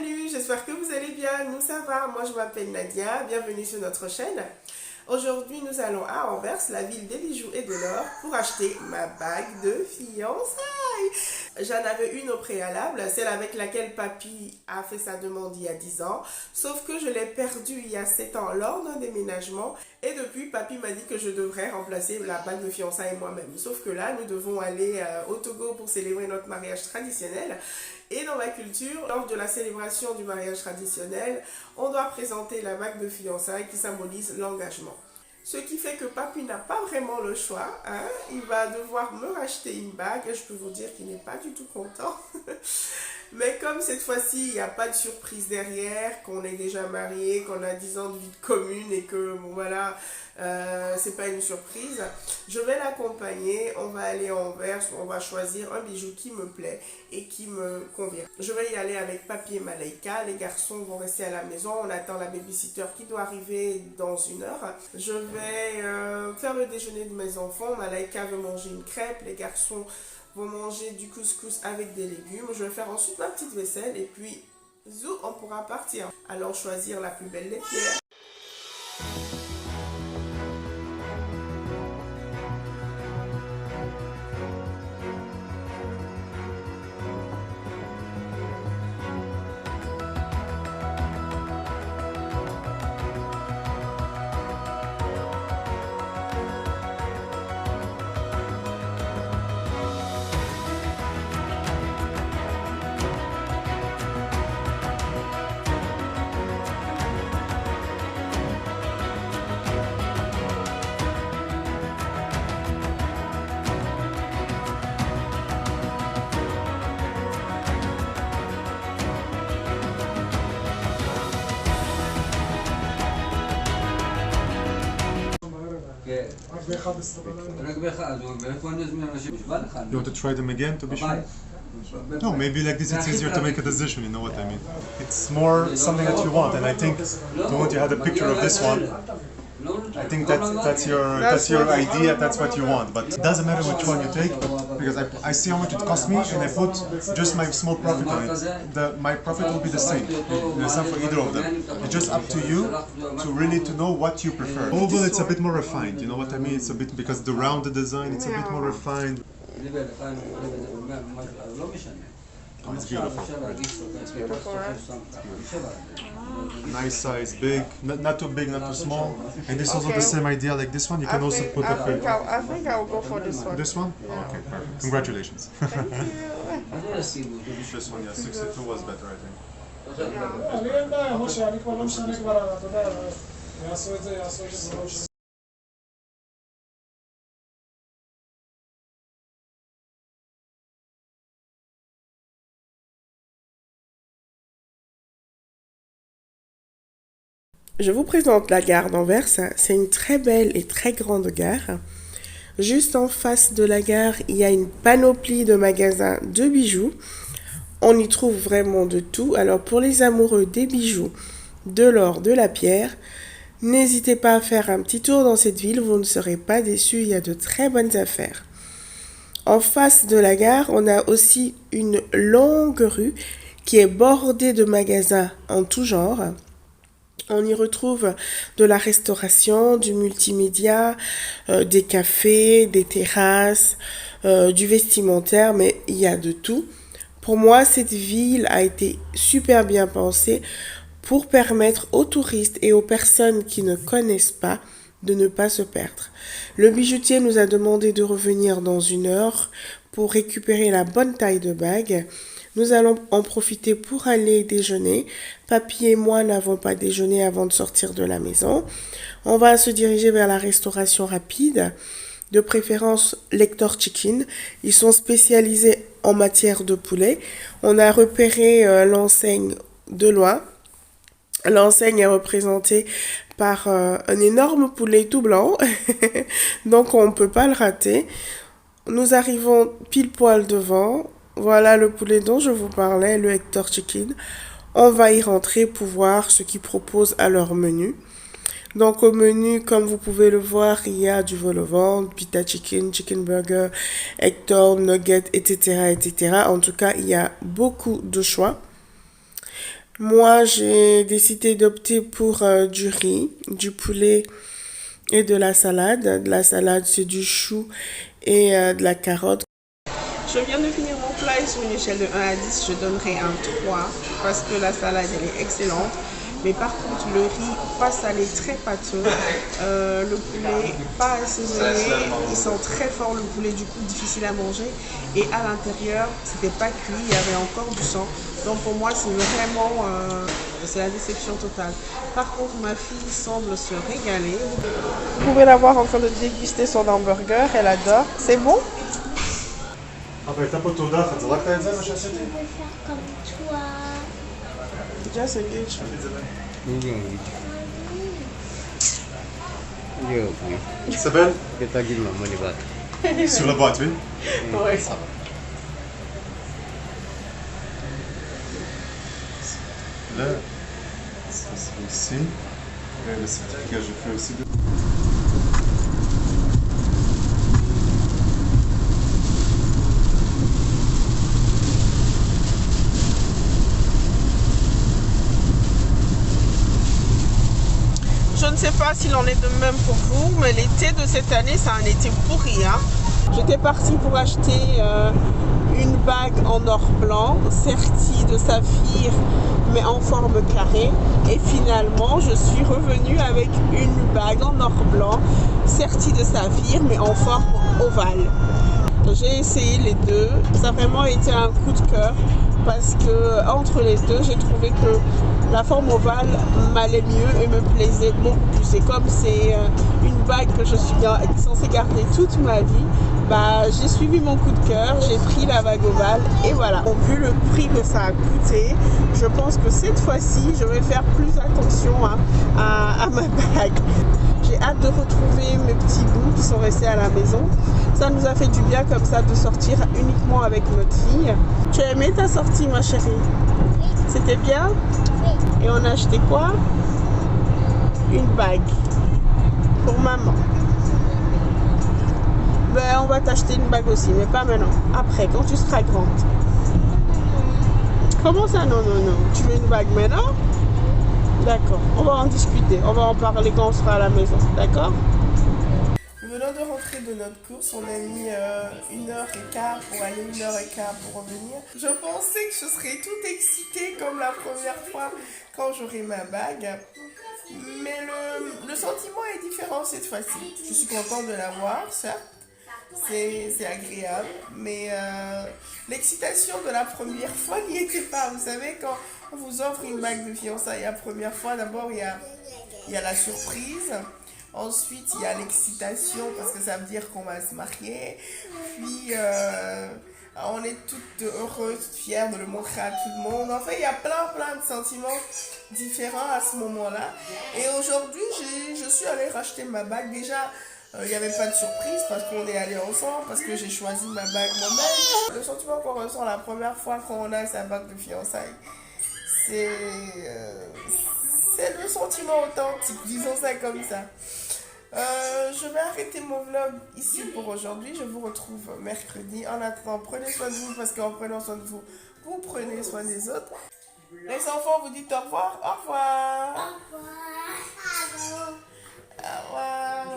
Salut, j'espère que vous allez bien, nous ça va, moi je m'appelle Nadia, bienvenue sur notre chaîne. Aujourd'hui nous allons à Anvers, la ville des bijoux et de l'or, pour acheter ma bague de fiançailles. J'en avais une au préalable, celle avec laquelle papy a fait sa demande il y a 10 ans, sauf que je l'ai perdue il y a 7 ans lors d'un déménagement et depuis papy m'a dit que je devrais remplacer la bague de fiançailles moi-même. Sauf que là nous devons aller au Togo pour célébrer notre mariage traditionnel. Et dans ma culture, lors de la célébration du mariage traditionnel, on doit présenter la bague de fiançailles qui symbolise l'engagement. Ce qui fait que papy n'a pas vraiment le choix, hein. Il va devoir me racheter une bague et je peux vous dire qu'il n'est pas du tout content. Mais comme cette fois-ci, il n'y a pas de surprise derrière, qu'on est déjà marié, qu'on a 10 ans de vie commune et que, bon voilà, c'est pas une surprise, je vais l'accompagner, on va aller en Anvers, on va choisir un bijou qui me plaît et qui me convient. Je vais y aller avec papy et Malaika, les garçons vont rester à la maison, on attend la babysitter qui doit arriver dans 1 heure. Je vais faire le déjeuner de mes enfants, Malaika veut manger une crêpe, les garçons vont manger du couscous avec des légumes. Je vais faire ensuite ma petite vaisselle et puis, zou, on pourra partir. Alors choisir la plus belle des pierres. You want to try them again to be sure? No, maybe like this it's easier to make a decision, you know what I mean? It's more something that you want, and I think the moment you had a picture of this one, I think that's your idea, that's what you want. But it doesn't matter which one you take, because I see how much it cost me, and I put just my small profit on it. My profit will be the same. The same for either of them. It's just up to you to really to know what you prefer. Oval, it's a bit more refined, you know what I mean? It's a bit, because the rounded design, it's a bit more refined. Oh, it's beautiful. It's beautiful, right? Nice size, big, not too big, not too small. And this is also the same idea like this one. You can also put I think I'll go for this one. This one? Yeah. Oh, okay, perfect. Congratulations. Thank you. This one, yeah, 62 was better, I think. Je vous présente la gare d'Anvers. C'est une très belle et très grande gare. Juste en face de la gare, il y a une panoplie de magasins de bijoux. On y trouve vraiment de tout. Alors pour les amoureux des bijoux, de l'or, de la pierre, n'hésitez pas à faire un petit tour dans cette ville. Vous ne serez pas déçus. Il y a de très bonnes affaires. En face de la gare, on a aussi une longue rue qui est bordée de magasins en tout genre. On y retrouve de la restauration, du multimédia, des cafés, des terrasses, du vestimentaire, mais il y a de tout. Pour moi, cette ville a été super bien pensée pour permettre aux touristes et aux personnes qui ne connaissent pas de ne pas se perdre. Le bijoutier nous a demandé de revenir dans 1 heure pour récupérer la bonne taille de bague. Nous allons en profiter pour aller déjeuner. Papy et moi n'avons pas déjeuné avant de sortir de la maison. On va se diriger vers la restauration rapide, de préférence Lector Chicken. Ils sont spécialisés en matière de poulet. On a repéré l'enseigne de loin. L'enseigne est représentée par un énorme poulet tout blanc, donc on ne peut pas le rater. Nous arrivons pile poil devant. Voilà le poulet dont je vous parlais, le Hector Chicken. On va y rentrer pour voir ce qu'ils proposent à leur menu. Donc au menu, comme vous pouvez le voir, il y a du vol au ventre, pita chicken, chicken burger, Hector, nugget, etc., etc. En tout cas, il y a beaucoup de choix. Moi, j'ai décidé d'opter pour du riz, du poulet et de la salade. De la salade, c'est du chou et de la carotte. Je viens de finir mon plat et sur une échelle de 1 à 10, je donnerai un 3 parce que la salade, elle est excellente. Mais par contre, le riz pas salé, très pâteux. Le poulet pas assaisonné. Il sent très fort le poulet, du coup difficile à manger. Et à l'intérieur, c'était pas cuit, il y avait encore du sang. Donc pour moi, c'est vraiment c'est la déception totale. Par contre, ma fille semble se régaler. Vous pouvez la voir en train de déguster son hamburger, elle adore. C'est bon? אבל הייתה פה תעודה אחת, זרקת את זה מה שעשיתי? Just engage. Ça s'appelle? Sur la boîte, oui? Ouais. Là, ça c'est ici. Et le certificat, je fais aussi. Je ne sais pas s'il en est de même pour vous, mais l'été de cette année, c'est un été pourri. Hein. J'étais partie pour acheter une bague en or blanc, sertie de saphir, mais en forme carrée. Et finalement, je suis revenue avec une bague en or blanc, sertie de saphir, mais en forme ovale. J'ai essayé les deux. Ça a vraiment été un coup de cœur parce que entre les deux, j'ai trouvé que la forme ovale m'allait mieux et me plaisait beaucoup plus. Et comme c'est une bague que je suis censée garder toute ma vie, bah, j'ai suivi mon coup de cœur, j'ai pris la bague ovale et voilà. Bon, vu le prix que ça a coûté, je pense que cette fois-ci, je vais faire plus attention à ma bague. J'ai hâte de retrouver mes petits bouts qui sont restés à la maison. Ça nous a fait du bien comme ça de sortir uniquement avec notre fille. Tu as aimé ta sortie, ma chérie? Oui. C'était bien? Oui. Et on a acheté quoi? Une bague pour maman. Ben, on va t'acheter une bague aussi, mais pas maintenant. Après, quand tu seras grande. Comment ça, non, non, non? Tu veux une bague maintenant? D'accord, on va en discuter. On va en parler quand on sera à la maison. D'accord? Nous venons de rentrer de notre course. On a mis 1h15 pour aller, 1h15 pour revenir. Je pensais que je serais toute excitée comme la première fois quand j'aurai ma bague. Mais le sentiment est différent cette fois-ci. Je suis contente de l'avoir, certes. C'est agréable, mais l'excitation de la première fois n'y était pas. Vous savez, quand on vous offre une bague de fiançailles la première fois, d'abord il y a la surprise, ensuite il y a l'excitation parce que ça veut dire qu'on va se marier, puis on est toutes heureuses, toutes fières de le montrer à tout le monde. En fait, il y a plein de sentiments différents à ce moment-là. Et aujourd'hui, je suis allée racheter ma bague. Déjà, il n'y avait pas de surprise parce qu'on est allés ensemble, parce que j'ai choisi ma bague moi-même. Le sentiment qu'on ressent la première fois qu'on a sa bague de fiançailles, c'est le sentiment authentique, disons ça comme ça. Je vais arrêter mon vlog ici pour aujourd'hui. Je vous retrouve mercredi. En attendant, prenez soin de vous parce qu'en prenant soin de vous, vous prenez soin des autres. Les enfants, vous dites au revoir. Au revoir. Au revoir. Au revoir.